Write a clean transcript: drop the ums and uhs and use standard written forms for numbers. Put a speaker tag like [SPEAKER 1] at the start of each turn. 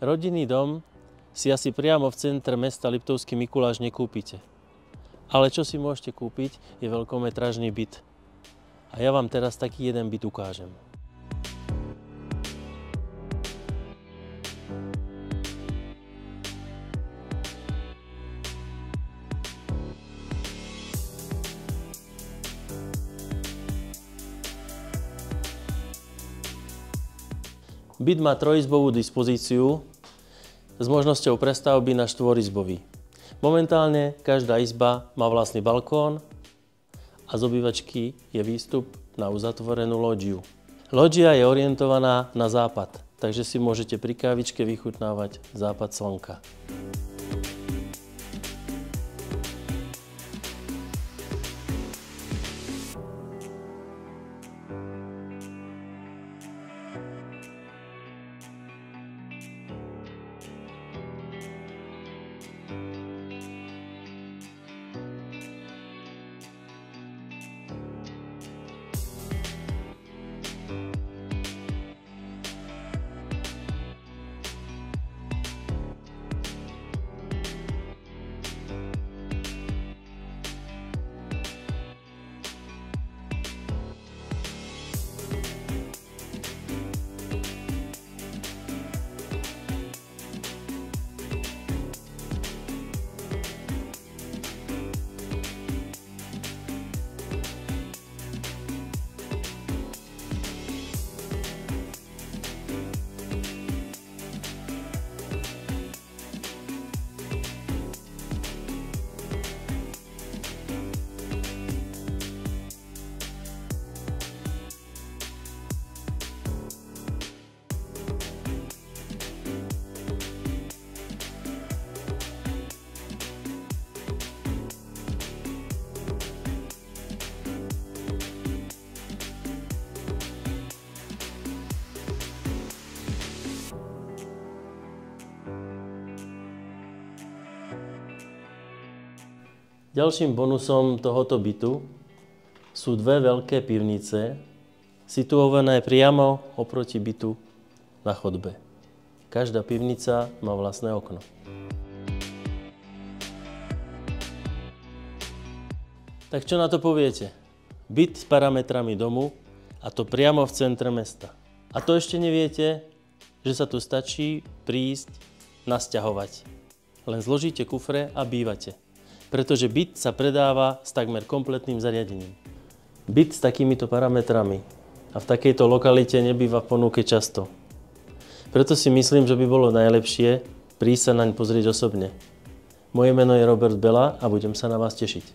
[SPEAKER 1] Rodinný dom si asi priamo v centre mesta Liptovský Mikuláš nekúpite. Ale čo si môžete kúpiť, je veľkometrážny byt. A ja vám teraz taký jeden byt ukážem. Byt má trojizbovú dispozíciu s možnosťou prestavby na štvorizbový. Momentálne každá izba má vlastný balkón a z obývačky je výstup na uzatvorenú lóďiu. Lóďia je orientovaná na západ, takže si môžete pri kávičke vychutnávať západ slnka. Ďalším bonusom tohoto bytu sú dve veľké pivnice, situované priamo oproti bytu na chodbe. Každá pivnica má vlastné okno. Tak čo na to poviete? Byt s parametrami domu, a to priamo v centre mesta. A to ešte neviete, že sa tu stačí prísť nasťahovať. Len zložíte kufre a bývate. Pretože byt sa predáva s takmer kompletným zariadením. Byt s takýmito parametrami a v takejto lokalite nebýva v ponuke často. Preto si myslím, že by bolo najlepšie prísť sa naň pozrieť osobne. Moje meno je Robert Bela a budem sa na vás tešiť.